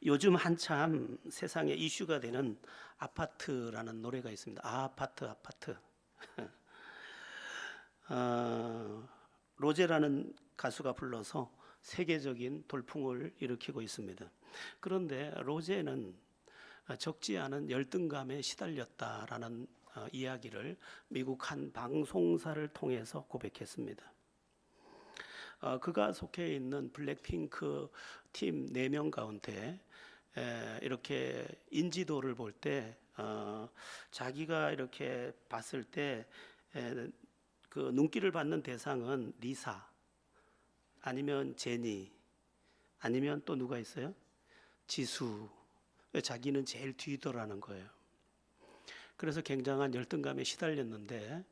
요즘 한참 세상에 이슈가 되는 아파트라는 노래가 있습니다. 아파트, 아파트. 로제라는 가수가 불러서 세계적인 돌풍을 일으키고 있습니다. 그런데 로제는 적지 않은 열등감에 시달렸다라는 이야기를 미국 한 방송사를 통해서 고백했습니다. 그가 속해 있는 블랙핑크 팀 4명 가운데 이렇게 인지도를 볼 때 자기가 이렇게 봤을 때 그 눈길을 받는 대상은 리사 아니면 제니 아니면 또 누가 있어요? 지수. 자기는 제일 뒤더라는 거예요. 그래서 굉장한 열등감에 시달렸는데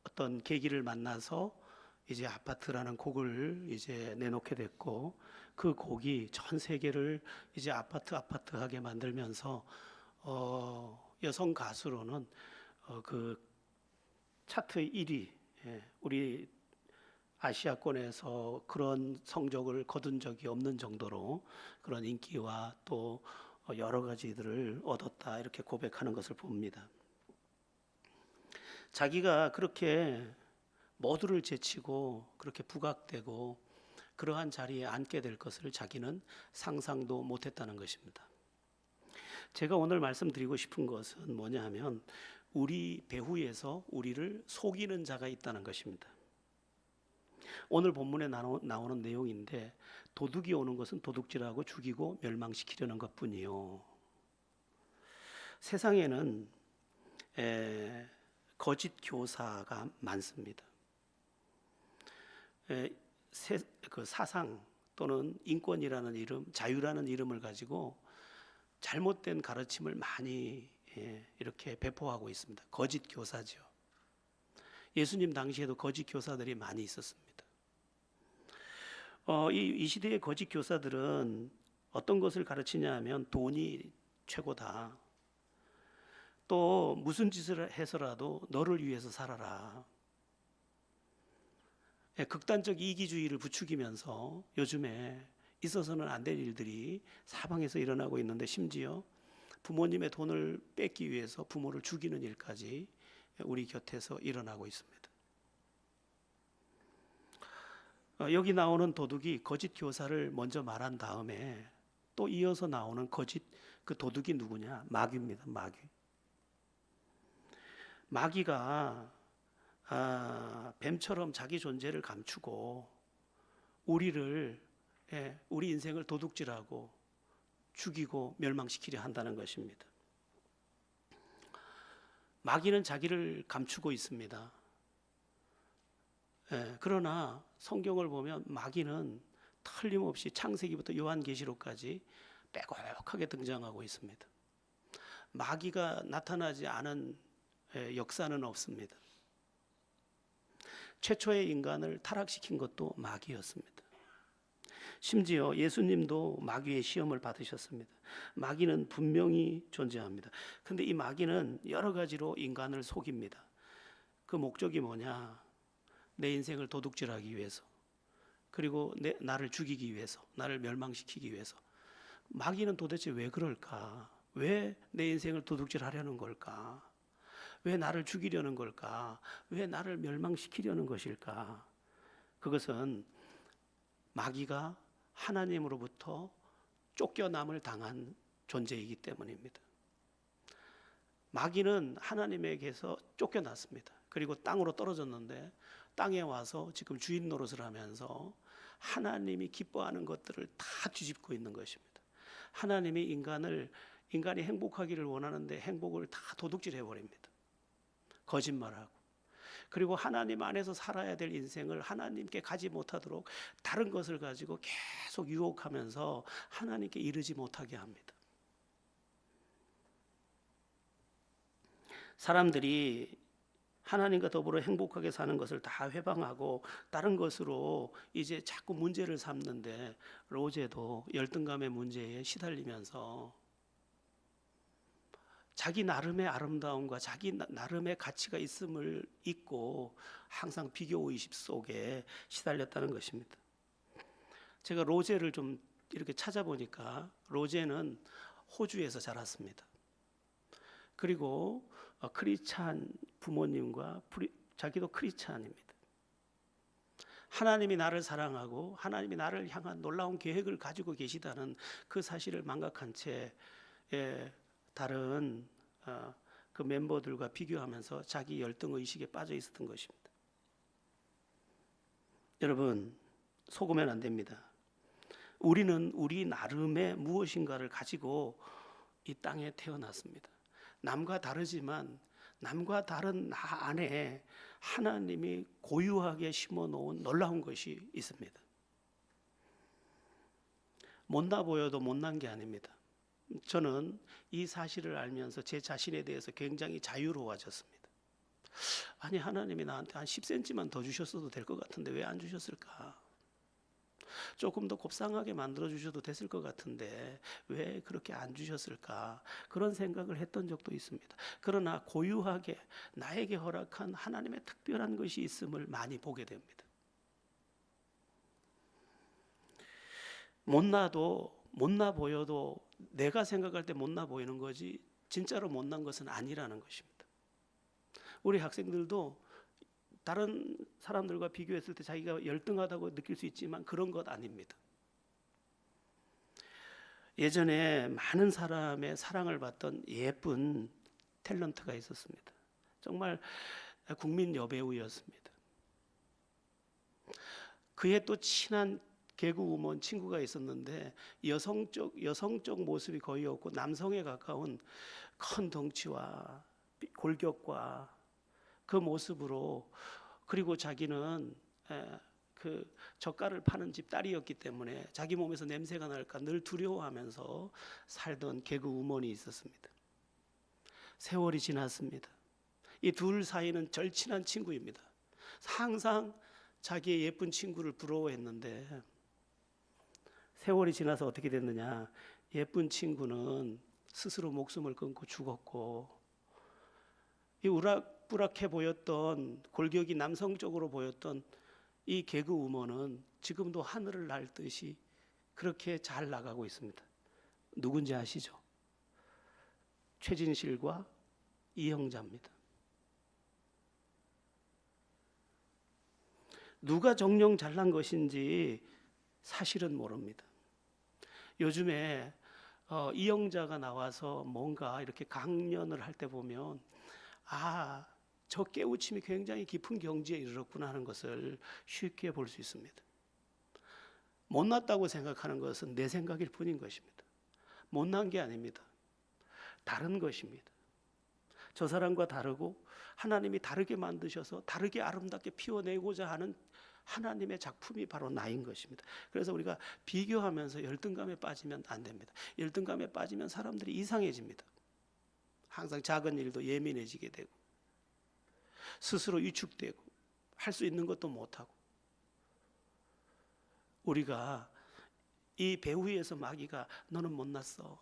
어떤 계기를 만나서 이제 아파트라는 곡을 이제 내놓게 됐고, 그 곡이 전 세계를 이제 아파트 하게 만들면서 여성 가수로는 그 차트 1위, 우리 아시아권에서 그런 성적을 거둔 적이 없는 정도로 그런 인기와 또 여러 가지들을 얻었다, 이렇게 고백하는 것을 봅니다. 자기가 그렇게 모두를 제치고 그렇게 부각되고 그러한 자리에 앉게 될 것을 자기는 상상도 못했다는 것입니다. 제가 오늘 말씀드리고 싶은 것은 뭐냐 하면, 우리 배후에서 우리를 속이는 자가 있다는 것입니다. 오늘 본문에 나오는 내용인데, 도둑이 오는 것은 도둑질하고 죽이고 멸망시키려는 것뿐이요. 세상에는 거짓 교사가 많습니다. 그 사상 또는 인권이라는 이름, 자유라는 이름을 가지고 잘못된 가르침을 많이 이렇게 배포하고 있습니다. 거짓 교사죠. 예수님 당시에도 거짓 교사들이 많이 있었습니다. 이 시대의 거짓 교사들은 어떤 것을 가르치냐 하면, 돈이 최고다. 또 무슨 짓을 해서라도 너를 위해서 살아라. 극단적 이기주의를 부추기면서 요즘에 있어서는 안 될 일들이 사방에서 일어나고 있는데, 심지어 부모님의 돈을 뺏기 위해서 부모를 죽이는 일까지 우리 곁에서 일어나고 있습니다. 여기 나오는 도둑이 거짓 교사를 먼저 말한 다음에 또 이어서 나오는 거짓 그 도둑이 누구냐? 마귀입니다. 마귀가 뱀처럼 자기 존재를 감추고 우리 인생을 도둑질하고 죽이고 멸망시키려 한다는 것입니다. 마귀는 자기를 감추고 있습니다. 그러나 성경을 보면 마귀는 틀림없이 창세기부터 요한계시록까지 빼곡하게 등장하고 있습니다. 마귀가 나타나지 않은 역사는 없습니다. 최초의 인간을 타락시킨 것도 마귀였습니다. 심지어 예수님도 마귀의 시험을 받으셨습니다. 마귀는 분명히 존재합니다. 그런데 이 마귀는 여러 가지로 인간을 속입니다. 그 목적이 뭐냐? 내 인생을 도둑질하기 위해서, 그리고 나를 죽이기 위해서, 나를 멸망시키기 위해서. 마귀는 도대체 왜 그럴까? 왜 내 인생을 도둑질하려는 걸까? 왜 나를 죽이려는 걸까? 왜 나를 멸망시키려는 것일까? 그것은 마귀가 하나님으로부터 쫓겨남을 당한 존재이기 때문입니다. 마귀는 하나님에게서 쫓겨났습니다. 그리고 땅으로 떨어졌는데, 땅에 와서 지금 주인 노릇을 하면서 하나님이 기뻐하는 것들을 다 뒤집고 있는 것입니다. 하나님이 인간이 행복하기를 원하는데 행복을 다 도둑질해 버립니다. 거짓말하고. 그리고 하나님 안에서 살아야 될 인생을 하나님께 가지 못하도록 다른 것을 가지고 계속 유혹하면서 하나님께 이르지 못하게 합니다. 사람들이 하나님과 더불어 행복하게 사는 것을 다 회방하고 다른 것으로 이제 자꾸 문제를 삼는데, 로제도 열등감의 문제에 시달리면서 자기 나름의 아름다움과 자기 나름의 가치가 있음을 잊고 항상 비교 의식 속에 시달렸다는 것입니다. 제가 로제를 좀 이렇게 찾아보니까 로제는 호주에서 자랐습니다. 그리고 크리스찬 부모님과 자기도 크리스찬입니다. 하나님이 나를 사랑하고 하나님이 나를 향한 놀라운 계획을 가지고 계시다는 그 사실을 망각한 채 다른 그 멤버들과 비교하면서 자기 열등의식에 빠져 있었던 것입니다. 여러분, 속으면 안 됩니다. 우리는 우리 나름의 무엇인가를 가지고 이 땅에 태어났습니다. 남과 다르지만 남과 다른 나 안에 하나님이 고유하게 심어 놓은 놀라운 것이 있습니다. 못나 보여도 못난 게 아닙니다. 저는 이 사실을 알면서 제 자신에 대해서 굉장히 자유로워졌습니다. 아니, 하나님이 나한테 한 10cm만 더 주셨어도 될 것 같은데 왜 안 주셨을까? 조금 더 곱상하게 만들어 주셔도 됐을 것 같은데 왜 그렇게 안 주셨을까? 그런 생각을 했던 적도 있습니다. 그러나 고유하게 나에게 허락한 하나님의 특별한 것이 있음을 많이 보게 됩니다. 못나 보여도 내가 생각할 때 못나 보이는 거지 진짜로 못난 것은 아니라는 것입니다. 우리 학생들도 다른 사람들과 비교했을 때 자기가 열등하다고 느낄 수 있지만 그런 것 아닙니다. 예전에 많은 사람의 사랑을 받던 예쁜 탤런트가 있었습니다. 정말 국민 여배우였습니다. 그의 또 친한 개그우먼 친구가 있었는데 여성적 모습이 거의 없고 남성에 가까운 큰 덩치와 골격과 그 모습으로, 그리고 자기는 그 젓갈을 파는 집 딸이었기 때문에 자기 몸에서 냄새가 날까 늘 두려워하면서 살던 개그우먼이 있었습니다. 세월이 지났습니다. 이 둘 사이는 절친한 친구입니다. 항상 자기의 예쁜 친구를 부러워했는데 세월이 지나서 어떻게 됐느냐, 예쁜 친구는 스스로 목숨을 끊고 죽었고, 이 우락부락해 보였던 골격이 남성적으로 보였던 이 개그우먼은 지금도 하늘을 날듯이 그렇게 잘 나가고 있습니다. 누군지 아시죠? 최진실과 이영자입니다. 누가 정녕 잘난 것인지 사실은 모릅니다. 요즘에 이영자가 나와서 뭔가 이렇게 강연을 할 때 보면 저 깨우침이 굉장히 깊은 경지에 이르렀구나 하는 것을 쉽게 볼 수 있습니다. 못났다고 생각하는 것은 내 생각일 뿐인 것입니다. 못난 게 아닙니다. 다른 것입니다. 저 사람과 다르고 하나님이 다르게 만드셔서 다르게 아름답게 피워내고자 하는 하나님의 작품이 바로 나인 것입니다. 그래서 우리가 비교하면서 열등감에 빠지면 안 됩니다. 열등감에 빠지면 사람들이 이상해집니다. 항상 작은 일도 예민해지게 되고 스스로 위축되고 할 수 있는 것도 못하고, 우리가 이 배후 위에서 마귀가 너는 못났어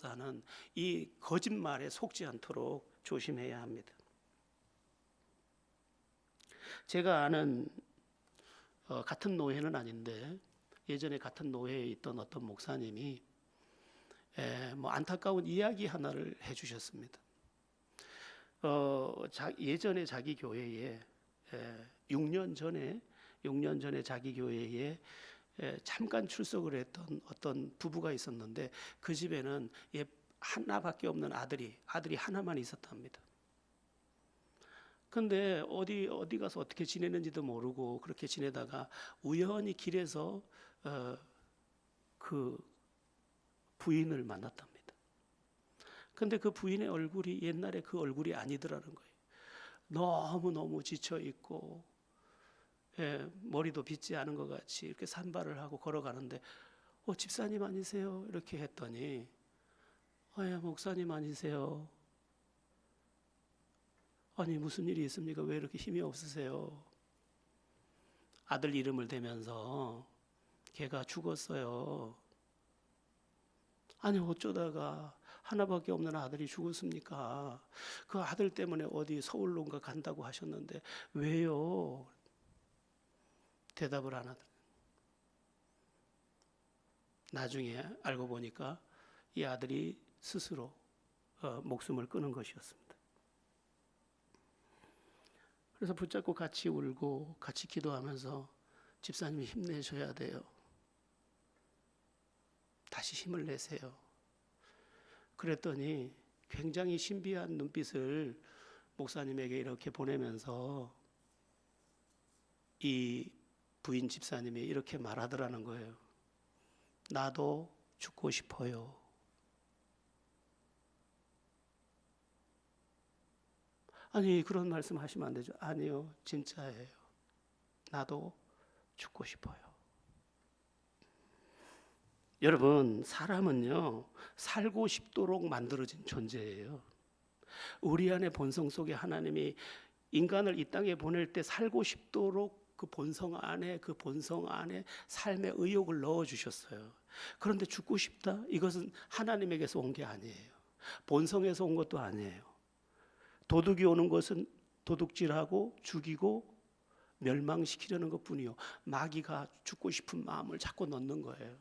하는 이 거짓말에 속지 않도록 조심해야 합니다. 제가 아는 같은 노회는 아닌데 예전에 같은 노회에 있던 어떤 목사님이 안타까운 이야기 하나를 해주셨습니다. 예전에 자기 교회에 6년 전에 자기 교회에 잠깐 출석을 했던 어떤 부부가 있었는데 그 집에는 하나밖에 없는 아들이 하나만 있었답니다. 근데 어디 가서 어떻게 지내는지도 모르고 그렇게 지내다가 우연히 길에서 그 부인을 만났답니다. 근데 그 부인의 얼굴이 옛날에 그 얼굴이 아니더라는 거예요. 너무 지쳐 있고 머리도 빗지 않은 것 같이 이렇게 산발을 하고 걸어가는데 집사님 아니세요? 이렇게 했더니 목사님 아니세요? 아니 무슨 일이 있습니까? 왜 이렇게 힘이 없으세요? 아들 이름을 대면서 걔가 죽었어요. 아니 어쩌다가 하나밖에 없는 아들이 죽었습니까? 그 아들 때문에 어디 서울론가 간다고 하셨는데 왜요? 대답을 안 하더라고요. 나중에 알고 보니까 이 아들이 스스로 목숨을 끊은 것이었습니다. 그래서 붙잡고 같이 울고 같이 기도하면서 집사님이 힘내셔야 돼요. 다시 힘을 내세요. 그랬더니 굉장히 신비한 눈빛을 목사님에게 이렇게 보내면서 이 부인 집사님이 이렇게 말하더라는 거예요. 나도 죽고 싶어요. 아니, 그런 말씀 하시면 안 되죠. 아니요, 진짜예요. 나도 죽고 싶어요. 여러분, 사람은요, 살고 싶도록 만들어진 존재예요. 우리 안의 본성 속에 하나님이 인간을 이 땅에 보낼 때 살고 싶도록 그 본성 안에 삶의 의욕을 넣어 주셨어요. 그런데 죽고 싶다? 이것은 하나님에게서 온 게 아니에요. 본성에서 온 것도 아니에요. 도둑이 오는 것은 도둑질하고 죽이고 멸망시키려는 것뿐이요. 마귀가 죽고 싶은 마음을 자꾸 넣는 거예요.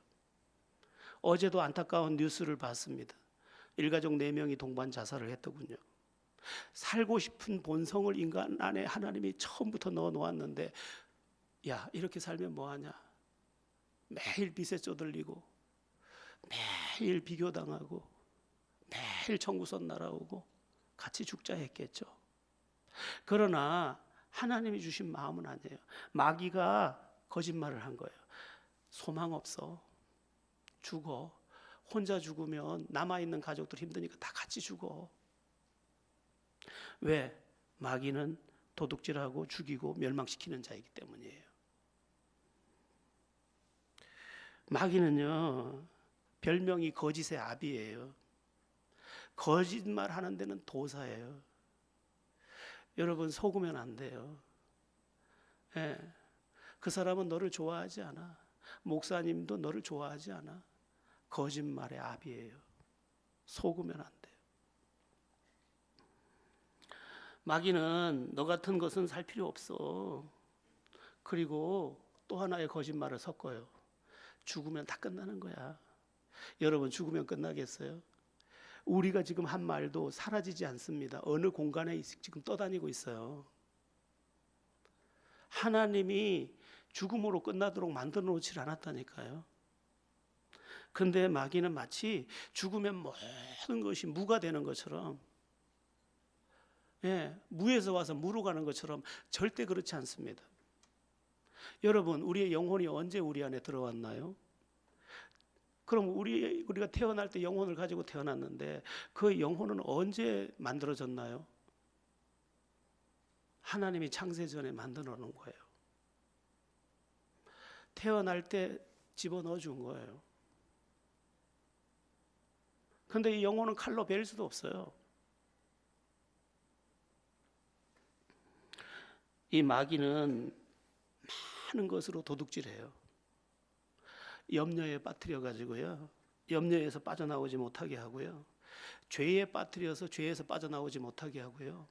어제도 안타까운 뉴스를 봤습니다. 일가족 4명이 동반 자살을 했더군요. 살고 싶은 본성을 인간 안에 하나님이 처음부터 넣어 놓았는데, 야, 이렇게 살면 뭐하냐? 매일 빚에 쪼들리고 매일 비교당하고 매일 청구선 날아오고 같이 죽자 했겠죠. 그러나 하나님이 주신 마음은 아니에요. 마귀가 거짓말을 한 거예요. 소망 없어. 죽어. 혼자 죽으면 남아있는 가족들 힘드니까 다 같이 죽어. 왜? 마귀는 도둑질하고 죽이고 멸망시키는 자이기 때문이에요. 마귀는요, 별명이 거짓의 아비예요. 거짓말 하는 데는 도사예요. 여러분, 속으면 안 돼요. 예. 그 사람은 너를 좋아하지 않아. 목사님도 너를 좋아하지 않아. 거짓말의 아비예요. 속으면 안 돼요. 마귀는 너 같은 것은 살 필요 없어. 그리고 또 하나의 거짓말을 섞어요. 죽으면 다 끝나는 거야. 여러분, 죽으면 끝나겠어요? 우리가 지금 한 말도 사라지지 않습니다. 어느 공간에 지금 떠다니고 있어요. 하나님이 죽음으로 끝나도록 만들어 놓지 않았다니까요. 근데 마귀는 마치 죽으면 모든 것이 무가 되는 것처럼, 무에서 와서 무로 가는 것처럼 절대 그렇지 않습니다. 여러분, 우리의 영혼이 언제 우리 안에 들어왔나요? 그럼 우리가 태어날 때 영혼을 가지고 태어났는데 그 영혼은 언제 만들어졌나요? 하나님이 창세 전에 만들어 놓은 거예요. 태어날 때 집어넣어 준 거예요. 근데 이 영혼은 칼로 벨 수도 없어요. 이 마귀는 많은 것으로 도둑질해요. 염려에 빠뜨려 가지고요, 염려에서 빠져나오지 못하게 하고요, 죄에 빠뜨려서 죄에서 빠져나오지 못하게 하고요,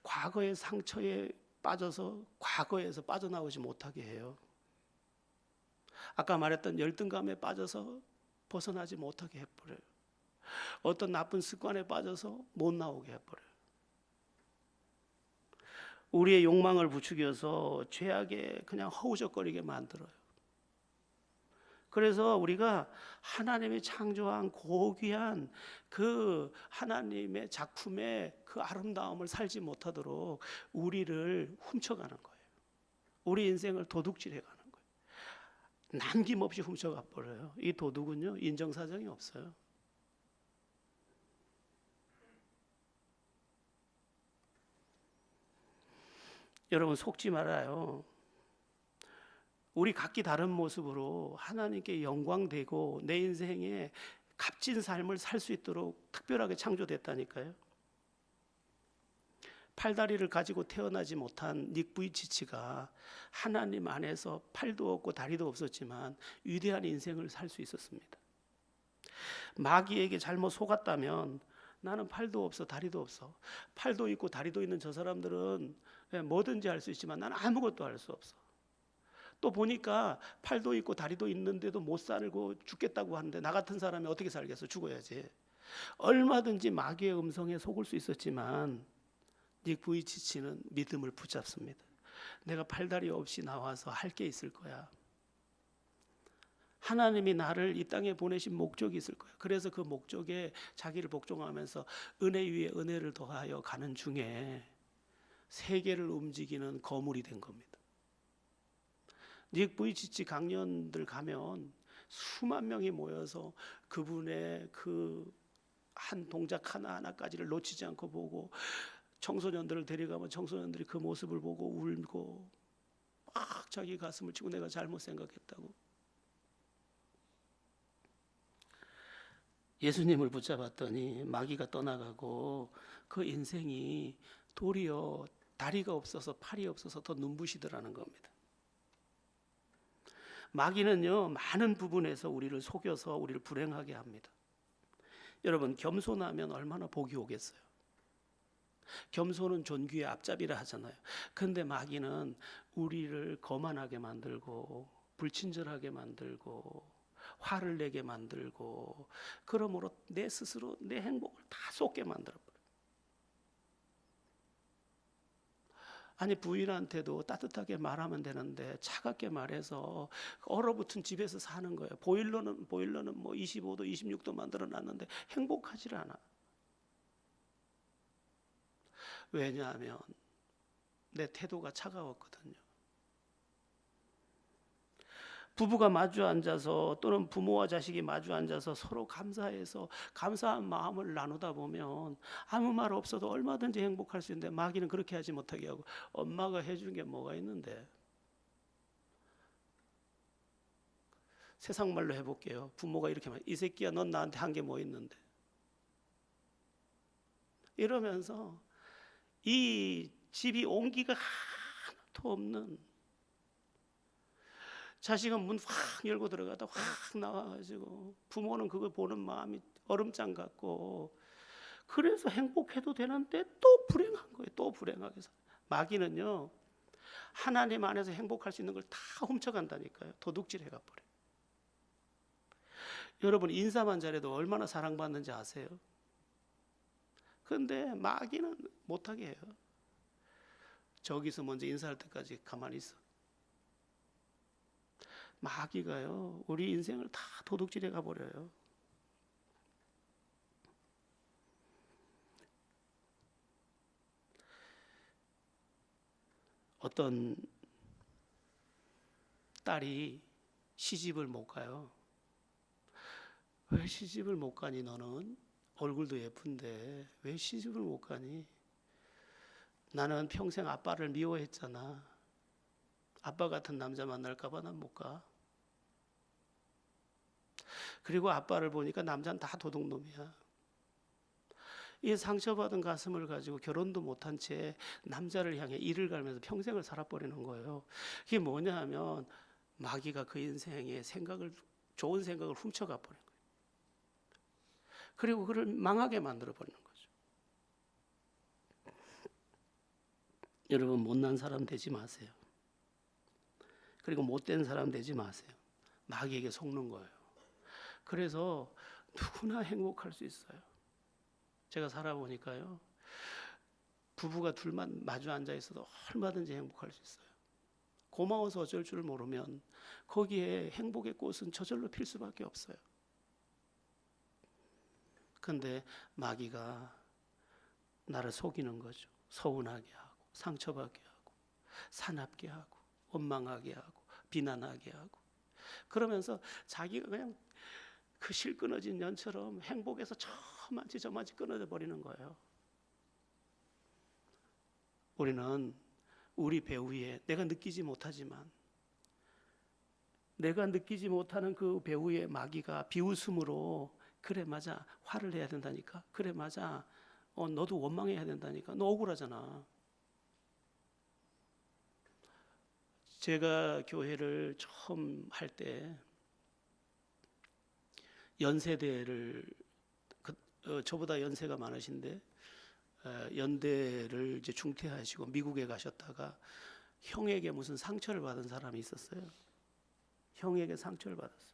과거의 상처에 빠져서 과거에서 빠져나오지 못하게 해요. 아까 말했던 열등감에 빠져서 벗어나지 못하게 해버려요. 어떤 나쁜 습관에 빠져서 못 나오게 해버려요. 우리의 욕망을 부추겨서 죄악에 그냥 허우적거리게 만들어요. 그래서 우리가 하나님이 창조한 고귀한 그 하나님의 작품의 그 아름다움을 살지 못하도록 우리를 훔쳐가는 거예요. 우리 인생을 도둑질해 가는 거예요. 남김없이 훔쳐가 버려요. 이 도둑은요, 인정사정이 없어요. 여러분, 속지 말아요. 우리 각기 다른 모습으로 하나님께 영광되고 내 인생에 값진 삶을 살 수 있도록 특별하게 창조됐다니까요. 팔다리를 가지고 태어나지 못한 닉 부이치치가 하나님 안에서 팔도 없고 다리도 없었지만 위대한 인생을 살 수 있었습니다. 마귀에게 잘못 속았다면 나는 팔도 없어 다리도 없어. 팔도 있고 다리도 있는 저 사람들은 뭐든지 할 수 있지만 나는 아무것도 할 수 없어. 또 보니까 팔도 있고 다리도 있는데도 못 살고 죽겠다고 하는데 나 같은 사람이 어떻게 살겠어? 죽어야지. 얼마든지 마귀의 음성에 속을 수 있었지만 닉 부이치치는 믿음을 붙잡습니다. 내가 팔다리 없이 나와서 할 게 있을 거야. 하나님이 나를 이 땅에 보내신 목적이 있을 거야. 그래서 그 목적에 자기를 복종하면서 은혜 위에 은혜를 더하여 가는 중에 세계를 움직이는 거물이 된 겁니다. 닉 부이치치 강연들 가면 수만 명이 모여서 그분의 그 한 동작 하나하나까지를 놓치지 않고 보고, 청소년들을 데려가면 청소년들이 그 모습을 보고 울고 막 자기 가슴을 치고 내가 잘못 생각했다고. 예수님을 붙잡았더니 마귀가 떠나가고 그 인생이 도리어 다리가 없어서 팔이 없어서 더 눈부시더라는 겁니다. 마귀는요, 많은 부분에서 우리를 속여서 우리를 불행하게 합니다. 여러분, 겸손하면 얼마나 복이 오겠어요. 겸손은 존귀의 앞잡이라 하잖아요. 근데 마귀는 우리를 거만하게 만들고 불친절하게 만들고 화를 내게 만들고, 그러므로 내 스스로 내 행복을 다 쏟게 만들어버려요. 아니, 부인한테도 따뜻하게 말하면 되는데 차갑게 말해서 얼어붙은 집에서 사는 거예요. 보일러는 뭐 25도 26도 만들어 놨는데 행복하지 않아. 왜냐하면 내 태도가 차가웠거든요. 부부가 마주 앉아서 또는 부모와 자식이 마주 앉아서 서로 감사해서 감사한 마음을 나누다 보면 아무 말 없어도 얼마든지 행복할 수 있는데 마귀는 그렇게 하지 못하게 하고, 엄마가 해준 게 뭐가 있는데. 세상 말로 해볼게요. 부모가 이렇게 말, 이 새끼야 넌 나한테 한 게 뭐 있는데, 이러면서 이 집이 온기가 하나도 없는, 자식은 문 확 열고 들어가다 확 나와가지고 부모는 그걸 보는 마음이 얼음장 같고, 그래서 행복해도 되는데 또 불행한 거예요. 또 불행하게 살아요. 마귀는요, 하나님 안에서 행복할 수 있는 걸 다 훔쳐간다니까요. 도둑질 해가 버려요. 여러분, 인사만 잘해도 얼마나 사랑받는지 아세요? 그런데 마귀는 못하게 해요. 저기서 먼저 인사할 때까지 가만히 있어. 마귀가요, 우리 인생을 다 도둑질해 가버려요. 어떤 딸이 시집을 못 가요. 왜 시집을 못 가니 너는? 얼굴도 예쁜데 왜 시집을 못 가니? 나는 평생 아빠를 미워했잖아. 아빠 같은 남자 만날까 봐 난 못 가. 그리고 아빠를 보니까 남자는 다 도둑놈이야. 이 상처받은 가슴을 가지고 결혼도 못한 채 남자를 향해 이를 갈면서 평생을 살아버리는 거예요. 이게 뭐냐 하면 마귀가 그 인생에 좋은 생각을 훔쳐가 버린 거예요. 그리고 그를 망하게 만들어 버리는 거죠. 여러분, 못난 사람 되지 마세요. 그리고 못된 사람 되지 마세요. 마귀에게 속는 거예요. 그래서 누구나 행복할 수 있어요. 제가 살아보니까요, 부부가 둘만 마주 앉아 있어도 얼마든지 행복할 수 있어요. 고마워서 어쩔 줄 모르면 거기에 행복의 꽃은 저절로 필 수밖에 없어요. 그런데 마귀가 나를 속이는 거죠. 서운하게 하고 상처받게 하고 사납게 하고 원망하게 하고 비난하게 하고, 그러면서 자기가 그냥 그 실 끊어진 연처럼 행복에서 저만치 저만치 끊어져 버리는 거예요. 우리는 우리 배우의, 내가 느끼지 못하는 그 배우의 마귀가 비웃음으로, 그래 맞아, 화를 내야 된다니까, 그래 맞아, 너도 원망해야 된다니까, 너 억울하잖아. 제가 교회를 처음 할 때 연세대를, 저보다 연세가 많으신데 연대를 이제 중퇴하시고 미국에 가셨다가 형에게 무슨 상처를 받은 사람이 있었어요. 형에게 상처를 받았어요.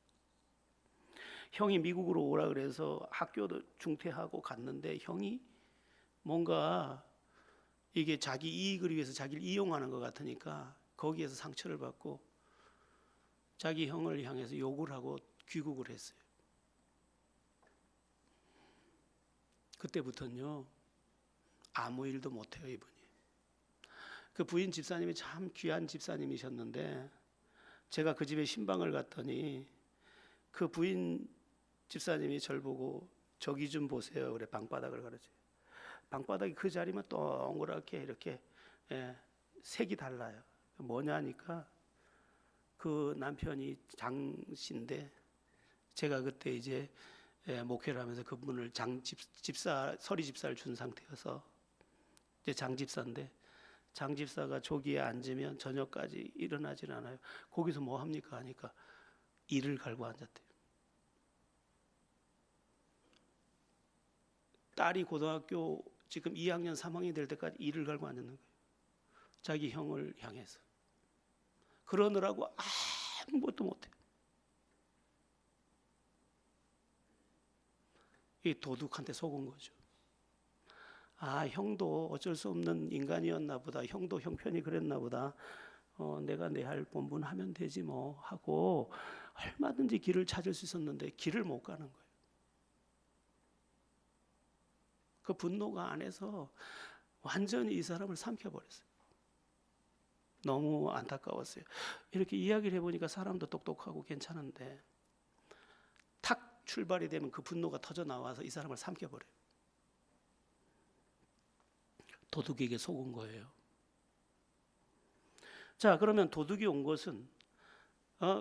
형이 미국으로 오라 그래서 학교도 중퇴하고 갔는데 형이 뭔가 이게 자기 이익을 위해서 자기를 이용하는 것 같으니까 거기에서 상처를 받고 자기 형을 향해서 욕을 하고 귀국을 했어요. 그때부터는요 아무 일도 못해요 이분이. 그 부인 집사님이 참 귀한 집사님이셨는데 제가 그 집에 신방을 갔더니 그 부인 집사님이 저를 보고 저기 좀 보세요 그래. 방바닥을 가르쳐요. 방바닥이 그 자리만 동그랗게 이렇게 색이 달라요. 뭐냐니까 그 남편이 장씨인데 제가 그때 이제 목회를 하면서 그분을 집사 서리 집사를 준 상태여서 이제 장집사인데 장집사가 조기에 앉으면 저녁까지 일어나질 않아요. 거기서 뭐 합니까 하니까 이를 갈고 앉았대요. 딸이 고등학교 지금 2학년 3학년이 될 때까지 이를 갈고 앉는 거예요. 자기 형을 향해서. 그러느라고 아무것도 못해요. 이 도둑한테 속은 거죠. 아, 형도 어쩔 수 없는 인간이었나 보다. 형도 형편이 그랬나 보다. 내가 내 할 본분 하면 되지 뭐 하고 얼마든지 길을 찾을 수 있었는데 길을 못 가는 거예요. 그 분노가 안에서 완전히 이 사람을 삼켜버렸어요. 너무 안타까웠어요. 이렇게 이야기를 해보니까 사람도 똑똑하고 괜찮은데 탁 출발이 되면 그 분노가 터져 나와서 이 사람을 삼켜버려요. 도둑에게 속은 거예요. 자, 그러면 도둑이 온 것은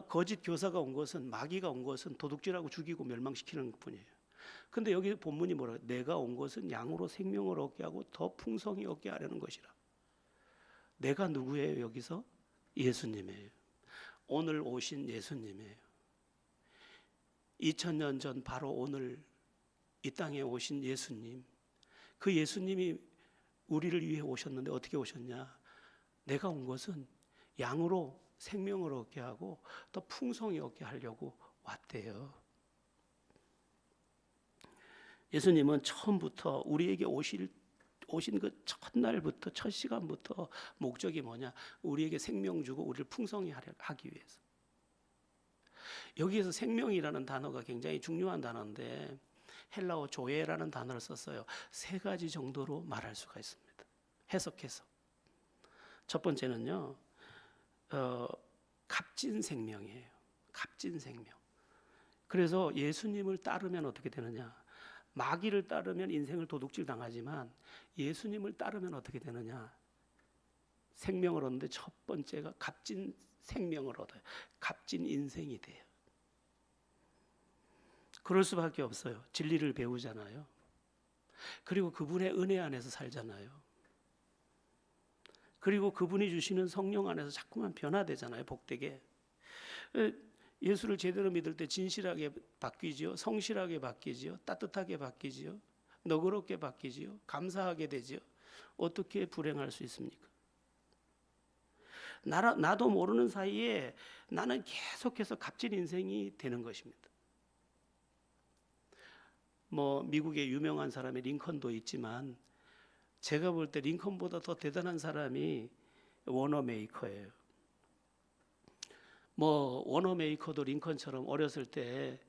거짓 교사가 온 것은 마귀가 온 것은 도둑질하고 죽이고 멸망시키는 뿐이에요. 근데 여기 본문이 뭐라 내가 온 것은 양으로 생명을 얻게 하고 더 풍성히 얻게 하려는 것이라. 내가 누구예요 여기서? 예수님이에요. 오늘 오신 예수님이에요. 2000년 전 바로 오늘 이 땅에 오신 예수님. 그 예수님이 우리를 위해 오셨는데 어떻게 오셨냐? 내가 온 것은 양으로 생명을 얻게 하고 더 풍성히 얻게 하려고 왔대요. 예수님은 처음부터 우리에게 오신 그 첫날부터 첫 시간부터 목적이 뭐냐? 우리에게 생명 주고 우리를 풍성히 하기 위해서. 여기에서 생명이라는 단어가 굉장히 중요한 단어인데 헬라어 조에라는 단어를 썼어요. 세 가지 정도로 말할 수가 있습니다. 해석해서. 첫 번째는요. 값진 생명이에요. 값진 생명. 그래서 예수님을 따르면 어떻게 되느냐? 마귀를 따르면 인생을 도둑질 당하지만 예수님을 따르면 어떻게 되느냐? 생명을 얻는데 첫 번째가 값진 생명을 얻어요. 값진 인생이 돼요. 그럴 수밖에 없어요. 진리를 배우잖아요. 그리고 그분의 은혜 안에서 살잖아요. 그리고 그분이 주시는 성령 안에서 자꾸만 변화되잖아요. 복되게. 예수를 제대로 믿을 때 진실하게 바뀌지요. 성실하게 바뀌지요. 따뜻하게 바뀌지요. 너그럽게 바뀌지요. 감사하게 되지요. 어떻게 불행할 수 있습니까? 나도 모르는 사이에 나는 계속해서 값진 인생이 되는 것입니다. 뭐 미국의 유명한 사람이 링컨도 있지만 제가 볼 때 링컨보다 더 대단한 사람이 워너메이커예요. 뭐 워너메이커도 링컨처럼 어렸을 때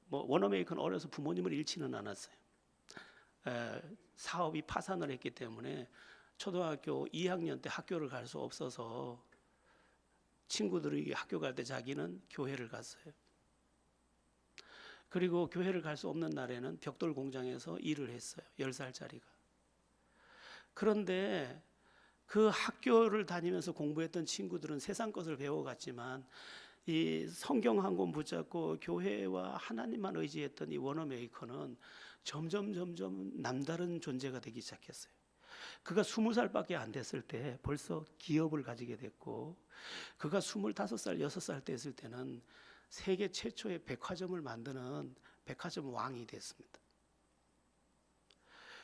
워너메이커는 어려서 부모님을 잃지는 않았어요. 사업이 파산을 했기 때문에 초등학교 2학년 때 학교를 갈 수 없어서 친구들이 학교 갈 때 자기는 교회를 갔어요. 그리고 교회를 갈 수 없는 날에는 벽돌 공장에서 일을 했어요. 10살짜리가. 그런데 그 학교를 다니면서 공부했던 친구들은 세상 것을 배워갔지만 이 성경 한 권 붙잡고 교회와 하나님만 의지했던 이 워너메이커는 점점 남다른 존재가 되기 시작했어요. 그가 20살밖에 안 됐을 때 벌써 기업을 가지게 됐고 그가 25살, 6살 됐을 때는 세계 최초의 백화점을 만드는 백화점 왕이 됐습니다.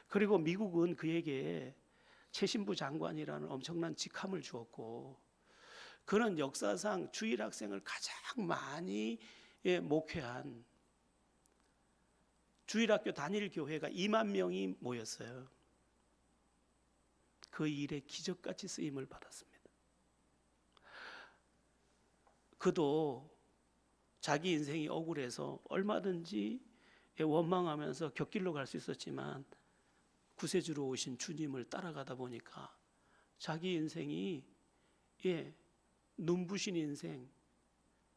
그리고 미국은 그에게 최신부 장관이라는 엄청난 직함을 주었고, 그는 역사상 주일학생을 가장 많이 목회한 주일학교 단일 교회가 2만 명이 모였어요. 그 일에 기적같이 쓰임을 받았습니다. 그도 자기 인생이 억울해서 얼마든지 원망하면서 곁길로 갈 수 있었지만 구세주로 오신 주님을 따라가다 보니까 자기 인생이 눈부신 인생,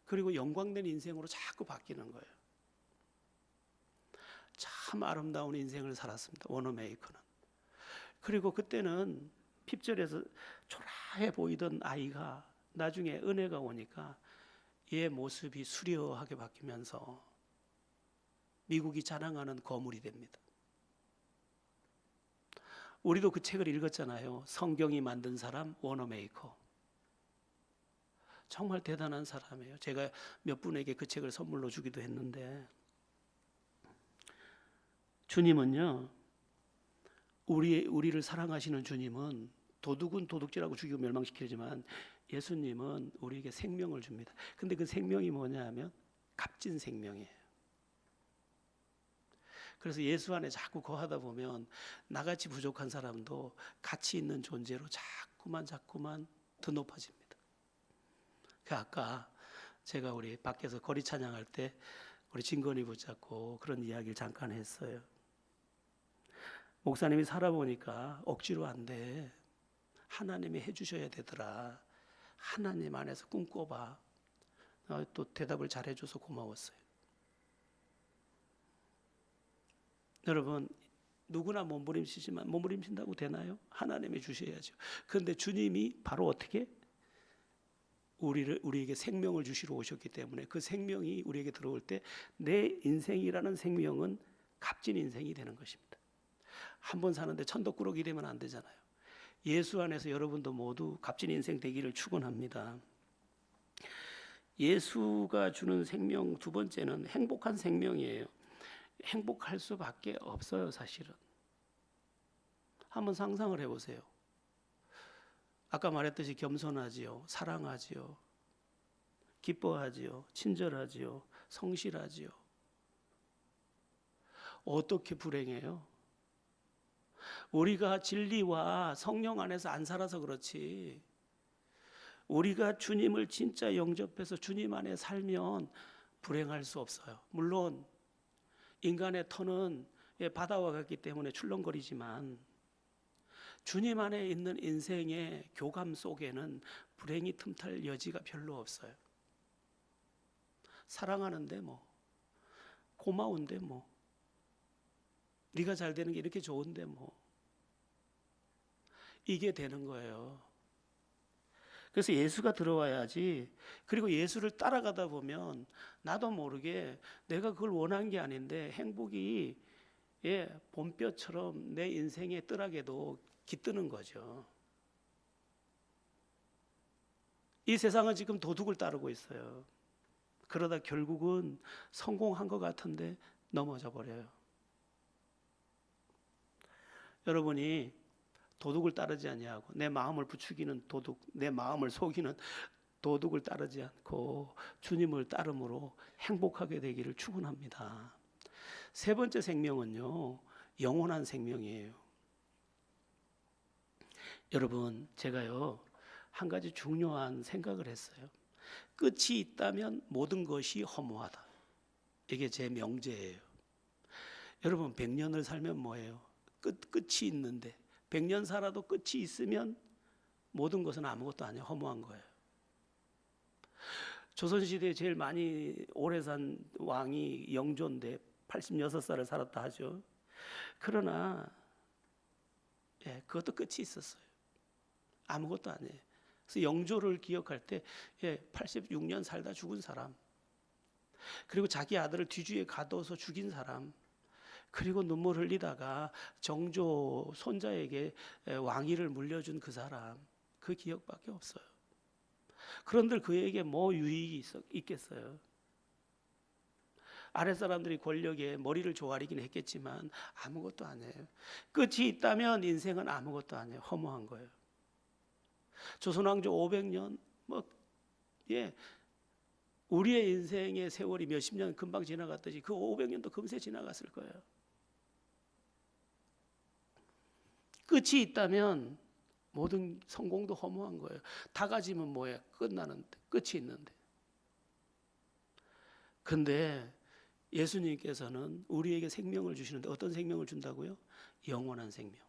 그리고 영광된 인생으로 자꾸 바뀌는 거예요. 참 아름다운 인생을 살았습니다, 워너메이커는. 그리고 그때는 핍절에서 초라해 보이던 아이가 나중에 은혜가 오니까 얘 모습이 수려하게 바뀌면서 미국이 자랑하는 거물이 됩니다. 우리도 그 책을 읽었잖아요. 성경이 만든 사람, 워너메이커. 정말 대단한 사람이에요. 제가 몇 분에게 그 책을 선물로 주기도 했는데, 주님은요, 우리를 사랑하시는 주님은 도둑은 도둑질하고 죽이고 멸망시키지만 예수님은 우리에게 생명을 줍니다. 근데 그 생명이 뭐냐 하면 값진 생명이에요. 그래서 예수 안에 자꾸 거하다 보면 나같이 부족한 사람도 가치 있는 존재로 자꾸만 더 높아집니다. 아까 제가 우리 밖에서 거리 찬양할 때 우리 진건이 붙잡고 그런 이야기를 잠깐 했어요. 목사님이 살아보니까 억지로 안 돼. 하나님이 해주셔야 되더라. 하나님 안에서 꿈꿔봐. 또 대답을 잘해줘서 고마웠어요. 여러분, 누구나 몸부림치지만 몸부림친다고 되나요? 하나님이 주셔야죠. 그런데 주님이 바로 어떻게? 우리에게 생명을 주시러 오셨기 때문에 그 생명이 우리에게 들어올 때 내 인생이라는 생명은 값진 인생이 되는 것입니다. 한 번 사는데 천덕꾸러기 되면 안 되잖아요. 예수 안에서 여러분도 모두 값진 인생 되기를 축원합니다. 예수가 주는 생명 두 번째는 행복한 생명이에요. 행복할 수밖에 없어요, 사실은. 한번 상상을 해보세요. 아까 말했듯이 겸손하지요, 사랑하지요, 기뻐하지요, 친절하지요, 성실하지요. 어떻게 불행해요? 우리가 진리와 성령 안에서 안 살아서 그렇지, 우리가 주님을 진짜 영접해서 주님 안에 살면 불행할 수 없어요. 물론 인간의 터는 바다와 같기 때문에 출렁거리지만 주님 안에 있는 인생의 교감 속에는 불행이 틈탈 여지가 별로 없어요. 사랑하는데 뭐, 고마운데 뭐, 네가 잘 되는 게 이렇게 좋은데 뭐, 이게 되는 거예요. 그래서 예수가 들어와야지. 그리고 예수를 따라가다 보면 나도 모르게 내가 그걸 원한 게 아닌데 행복이 봄볕처럼 내 인생의 뜰하게도 깃드는 거죠. 이 세상은 지금 도둑을 따르고 있어요. 그러다 결국은 성공한 것 같은데 넘어져 버려요. 여러분이 도둑을 따르지 아니하고 내 마음을 부추기는 도둑, 내 마음을 속이는 도둑을 따르지 않고 주님을 따름으로 행복하게 되기를 축원합니다. 세 번째 생명은요, 영원한 생명이에요. 여러분, 제가요 한 가지 중요한 생각을 했어요. 끝이 있다면 모든 것이 허무하다. 이게 제 명제예요. 여러분, 100년을 살면 뭐예요? 끝이 있는데 100년 살아도 끝이 있으면 모든 것은 아무것도 아니에요. 허무한 거예요. 조선시대에 제일 많이 오래 산 왕이 영조인데 86살을 살았다 하죠. 그러나 그것도 끝이 있었어요. 아무것도 아니에요. 그래서 영조를 기억할 때 86년 살다 죽은 사람, 그리고 자기 아들을 뒤주에 가둬서 죽인 사람, 그리고 눈물 흘리다가 정조 손자에게 왕위를 물려준 그 사람, 그 기억밖에 없어요. 그런데 그에게 뭐 유익이 있겠어요? 아랫사람들이 권력에 머리를 조아리긴 했겠지만 아무것도 아니에요. 끝이 있다면 인생은 아무것도 아니에요. 허무한 거예요. 조선왕조 500년 예, 우리의 인생의 세월이 몇십 년 금방 지나갔듯이 그 500년도 금세 지나갔을 거예요. 끝이 있다면 모든 성공도 허무한 거예요. 다 가지면 뭐예요? 끝나는데, 끝이 있는데. 근데 예수님께서는 우리에게 생명을 주시는데 어떤 생명을 준다고요? 영원한 생명.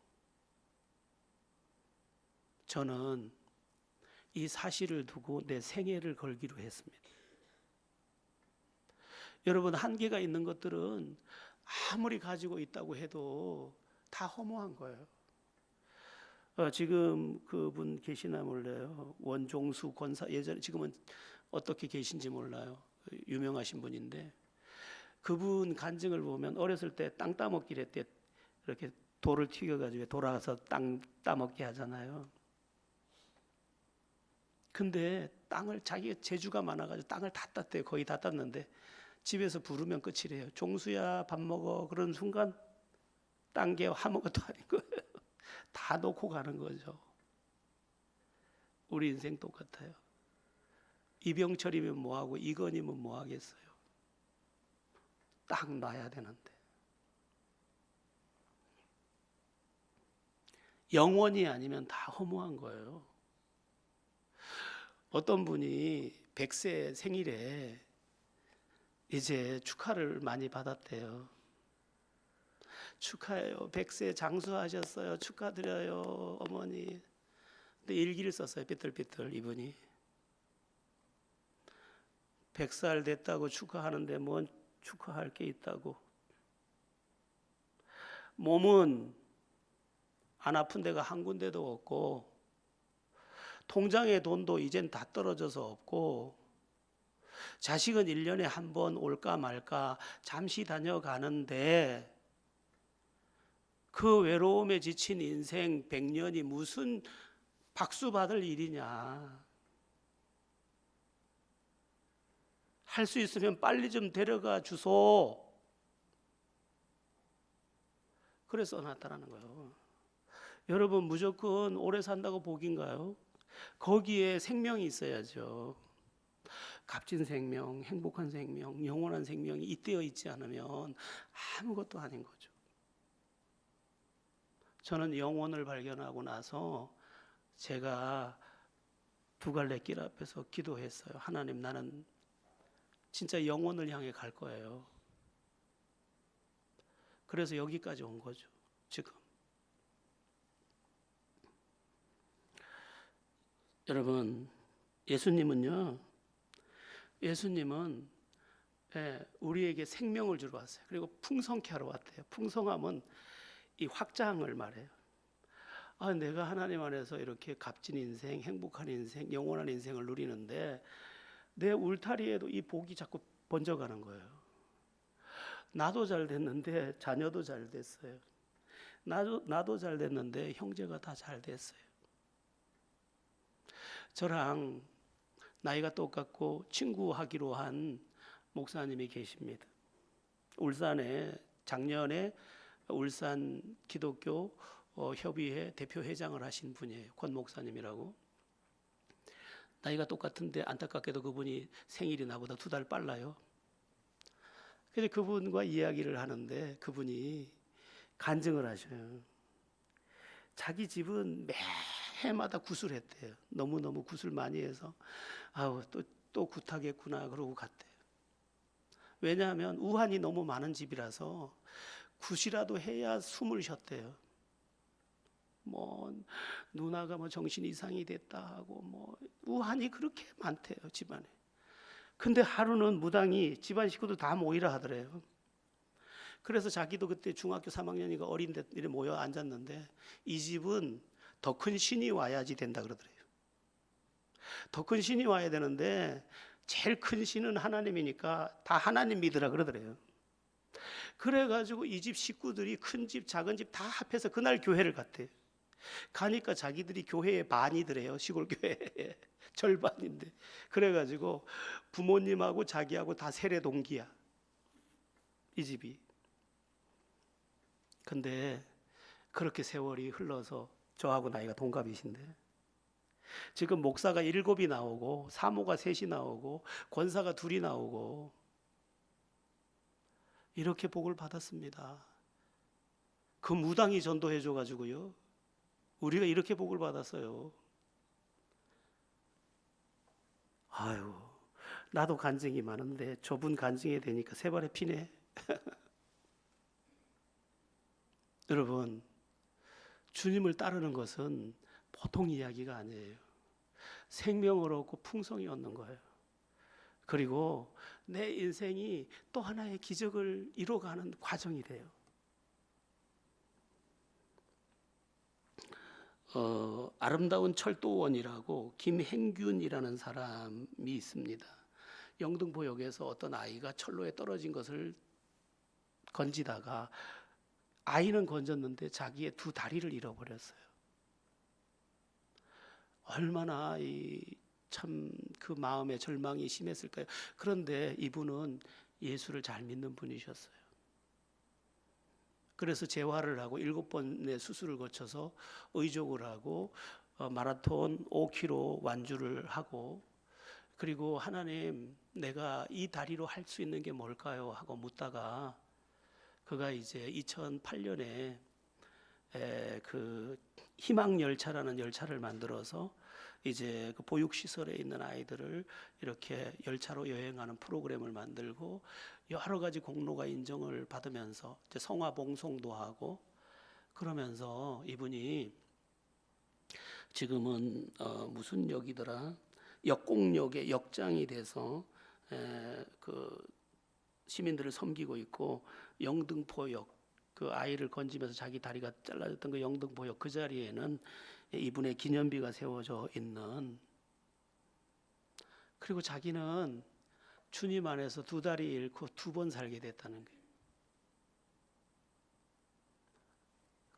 저는 이 사실을 두고 내 생애를 걸기로 했습니다. 여러분, 한계가 있는 것들은 아무리 가지고 있다고 해도 다 허무한 거예요. 지금 그분 계시나 몰라요. 원종수 권사, 예전에, 지금은 어떻게 계신지 몰라요. 유명하신 분인데 그분 간증을 보면 어렸을 때 땅 따먹기를 했대. 이렇게 돌을 튀겨가지고 돌아가서 땅 따먹게 하잖아요. 근데 땅을, 자기가 재주가 많아가지고 땅을 다 땄대요. 거의 다 땄는데 집에서 부르면 끝이래요. 종수야 밥 먹어. 그런 순간 딴 게 아무것도 아닌 거예요. 다 놓고 가는 거죠. 우리 인생 똑같아요. 이병철이면 뭐하고 이건희면 뭐하겠어요. 딱 놔야 되는데. 영원히 아니면 다 허무한 거예요. 어떤 분이 100세 생일에 이제 축하를 많이 받았대요. 축하해요. 100세 장수하셨어요. 축하드려요, 어머니. 근데 일기를 썼어요. 삐뚤삐뚤 이분이. 100살 됐다고 축하하는데 뭔 축하할 게 있다고. 몸은 안 아픈 데가 한 군데도 없고 통장에 돈도 이젠 다 떨어져서 없고 자식은 1년에 한 번 올까 말까 잠시 다녀가는데 그 외로움에 지친 인생 100년이 무슨 박수 받을 일이냐. 할 수 있으면 빨리 좀 데려가 주소. 그래서 써놨다라는 거예요. 여러분, 무조건 오래 산다고 복인가요? 거기에 생명이 있어야죠. 값진 생명, 행복한 생명, 영원한 생명이 잇대어 있지 않으면 아무것도 아닌 거죠. 저는 영혼을 발견하고 나서 제가 두 갈래 길 앞에서 기도했어요. 하나님, 나는 진짜 영혼을 향해 갈 거예요. 그래서 여기까지 온 거죠, 지금. 여러분, 예수님은 우리에게 생명을 주러 왔어요. 그리고 풍성케 하러 왔대요. 풍성함은 이 확장을 말해요. 내가 하나님 안에서 이렇게 값진 인생, 행복한 인생, 영원한 인생을 누리는데 내 울타리에도 이 복이 자꾸 번져가는 거예요. 나도 잘 됐는데 자녀도 잘 됐어요. 나도 잘 됐는데 형제가 다 잘 됐어요. 저랑 나이가 똑같고 친구하기로 한 목사님이 계십니다. 울산에 작년에 울산 기독교 협의회 대표 회장을 하신 분이에요. 권 목사님이라고. 나이가 똑같은데 안타깝게도 그분이 생일이 나보다 2달 빨라요. 그래서 그분과 이야기를 하는데 그분이 간증을 하셔요. 자기 집은 매해마다 구슬했대요. 너무너무 구슬 많이 해서 또 굿하겠구나 그러고 갔대요. 왜냐하면 우환이 너무 많은 집이라서 굿이라도 해야 숨을 쉬었대요. 누나가 정신 이상이 됐다 하고 우환이 그렇게 많대요, 집안에. 근데 하루는 무당이 집안 식구들 다 모이라 하더래요. 그래서 자기도 그때 중학교 3학년이니까 어린데 이렇게 모여 앉았는데 이 집은 더 큰 신이 와야지 된다 그러더래요. 더 큰 신이 와야 되는데 제일 큰 신은 하나님이니까 다 하나님 믿으라 그러더래요. 그래가지고 이 집 식구들이 큰 집 작은 집 다 합해서 그날 교회를 갔대요. 가니까 자기들이 교회의 반이더래요. 시골 교회에 절반인데. 그래가지고 부모님하고 자기하고 다 세례 동기야. 이 집이. 근데 그렇게 세월이 흘러서 저하고 나이가 동갑이신데 지금 목사가 7이 나오고 사모가 3이 나오고 권사가 2이 나오고 이렇게 복을 받았습니다. 그 무당이 전도해 줘 가지고요. 우리가 이렇게 복을 받았어요. 아유, 나도 간증이 많은데 좁은 간증이 되니까 세 발에 피네. 여러분, 주님을 따르는 것은 보통 이야기가 아니에요. 생명을 얻고 풍성히 얻는 거예요. 그리고 내 인생이 또 하나의 기적을 이뤄가는 과정이 돼요. 아름다운 철도원이라고 김행균이라는 사람이 있습니다. 영등포역에서 어떤 아이가 철로에 떨어진 것을 건지다가 아이는 건졌는데 자기의 2 다리를 잃어버렸어요. 얼마나 참 그 마음의 절망이 심했을까요? 그런데 이분은 예수를 잘 믿는 분이셨어요. 그래서 재활을 하고 7번의 수술을 거쳐서 의족을 하고 마라톤 5km 완주를 하고, 그리고 하나님, 내가 이 다리로 할 수 있는 게 뭘까요? 하고 묻다가 그가 이제 2008년에 그 희망 열차라는 열차를 만들어서 이제 그 보육 시설에 있는 아이들을 이렇게 열차로 여행하는 프로그램을 만들고 여러 가지 공로가 인정을 받으면서 이제 성화 봉송도 하고 그러면서 이분이 지금은 무슨 역이더라? 역공역의 역장이 돼서 그 시민들을 섬기고 있고, 영등포역 그 아이를 건지면서 자기 다리가 잘라졌던 그 영등포역 그 자리에는 이분의 기념비가 세워져 있는, 그리고 자기는 주님 안에서 2 다리 잃고 2번 살게 됐다는 거예요.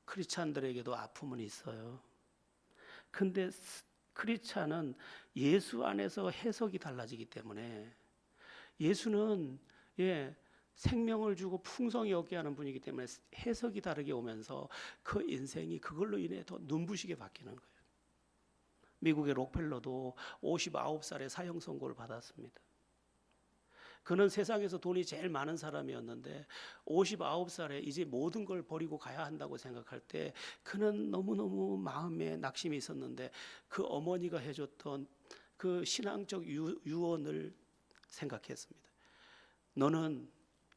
크리스찬들에게도 아픔은 있어요. 근데 크리스찬은 예수 안에서 해석이 달라지기 때문에, 예수는 생명을 주고 풍성히 얻게 하는 분이기 때문에 해석이 다르게 오면서 그 인생이 그걸로 인해 더 눈부시게 바뀌는 거예요. 미국의 록펠러도 59살에 사형 선고를 받았습니다. 그는 세상에서 돈이 제일 많은 사람이었는데 59살에 이제 모든 걸 버리고 가야 한다고 생각할 때 그는 너무너무 마음에 낙심이 있었는데 그 어머니가 해줬던 그 신앙적 유언을 생각했습니다. 너는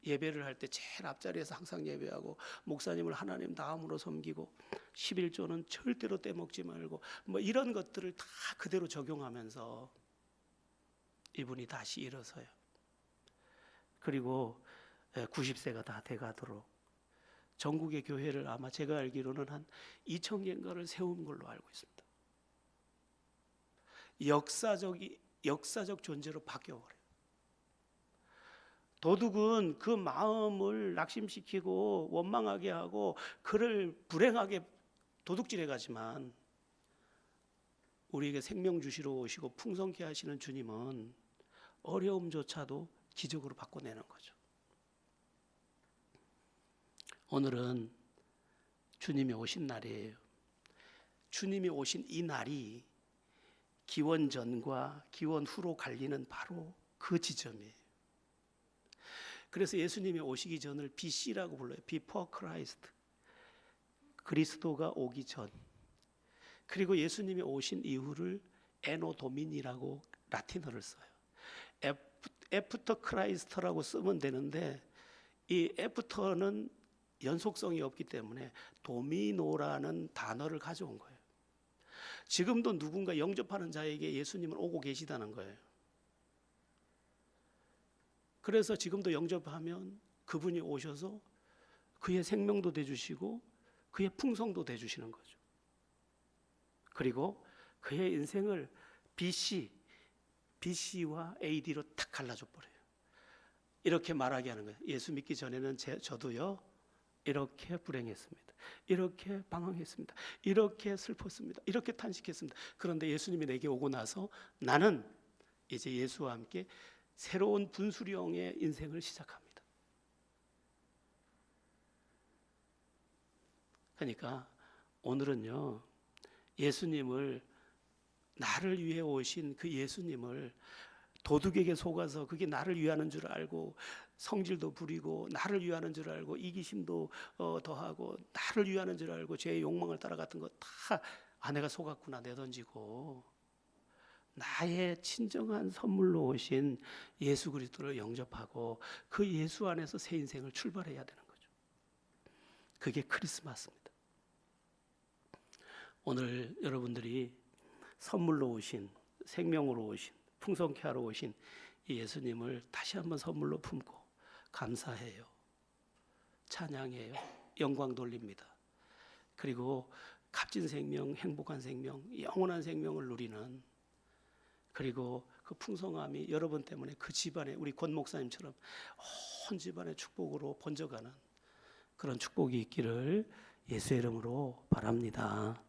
예배를 할 때 제일 앞자리에서 항상 예배하고 목사님을 하나님 다음으로 섬기고 11조는 절대로 떼먹지 말고 뭐 이런 것들을 다 그대로 적용하면서 이분이 다시 일어서요. 그리고 90세가 다 돼가도록 전국의 교회를 아마 제가 알기로는 한 2,000개인가를 세운 걸로 알고 있습니다. 역사적 존재로 바뀌어버려요. 도둑은 그 마음을 낙심시키고 원망하게 하고 그를 불행하게 도둑질해 가지만, 우리에게 생명 주시러 오시고 풍성케 하시는 주님은 어려움조차도 기적으로 바꿔내는 거죠. 오늘은 주님이 오신 날이에요. 주님이 오신 이 날이 기원 전과 기원 후로 갈리는 바로 그 지점이에요. 그래서 예수님이 오시기 전을 BC라고 불러요. Before Christ. 그리스도가 오기 전. 그리고 예수님이 오신 이후를 에노 도미니라고 라틴어를 써요. 애프터 크라이스트라고 쓰면 되는데 이 애프터는 연속성이 없기 때문에 도미노라는 단어를 가져온 거예요. 지금도 누군가 영접하는 자에게 예수님은 오고 계시다는 거예요. 그래서 지금도 영접하면 그분이 오셔서 그의 생명도 대주시고 그의 풍성도 대주시는 거죠. 그리고 그의 인생을 BC와 AD로 탁 갈라줘 버려요. 이렇게 말하게 하는 거예요. 예수 믿기 전에는 저도요 이렇게 불행했습니다. 이렇게 방황했습니다. 이렇게 슬펐습니다. 이렇게 탄식했습니다. 그런데 예수님이 내게 오고 나서 나는 이제 예수와 함께 새로운 분수령의 인생을 시작합니다. 그러니까 오늘은요, 예수님을, 나를 위해 오신 그 예수님을 도둑에게 속아서 그게 나를 위하는 줄 알고 성질도 부리고 나를 위하는 줄 알고 이기심도 더하고 나를 위하는 줄 알고 제 욕망을 따라갔던 거 다 아내가 속았구나 내던지고, 나의 친정한 선물로 오신 예수 그리스도를 영접하고 그 예수 안에서 새 인생을 출발해야 되는 거죠. 그게 크리스마스입니다. 오늘 여러분들이 선물로 오신, 생명으로 오신, 풍성케 하러 오신 이 예수님을 다시 한번 선물로 품고 감사해요. 찬양해요. 영광 돌립니다. 그리고 값진 생명, 행복한 생명, 영원한 생명을 누리는, 그리고 그 풍성함이 여러분 때문에 그 집안에 우리 권 목사님처럼 온 집안의 축복으로 번져가는 그런 축복이 있기를 예수의 이름으로 바랍니다.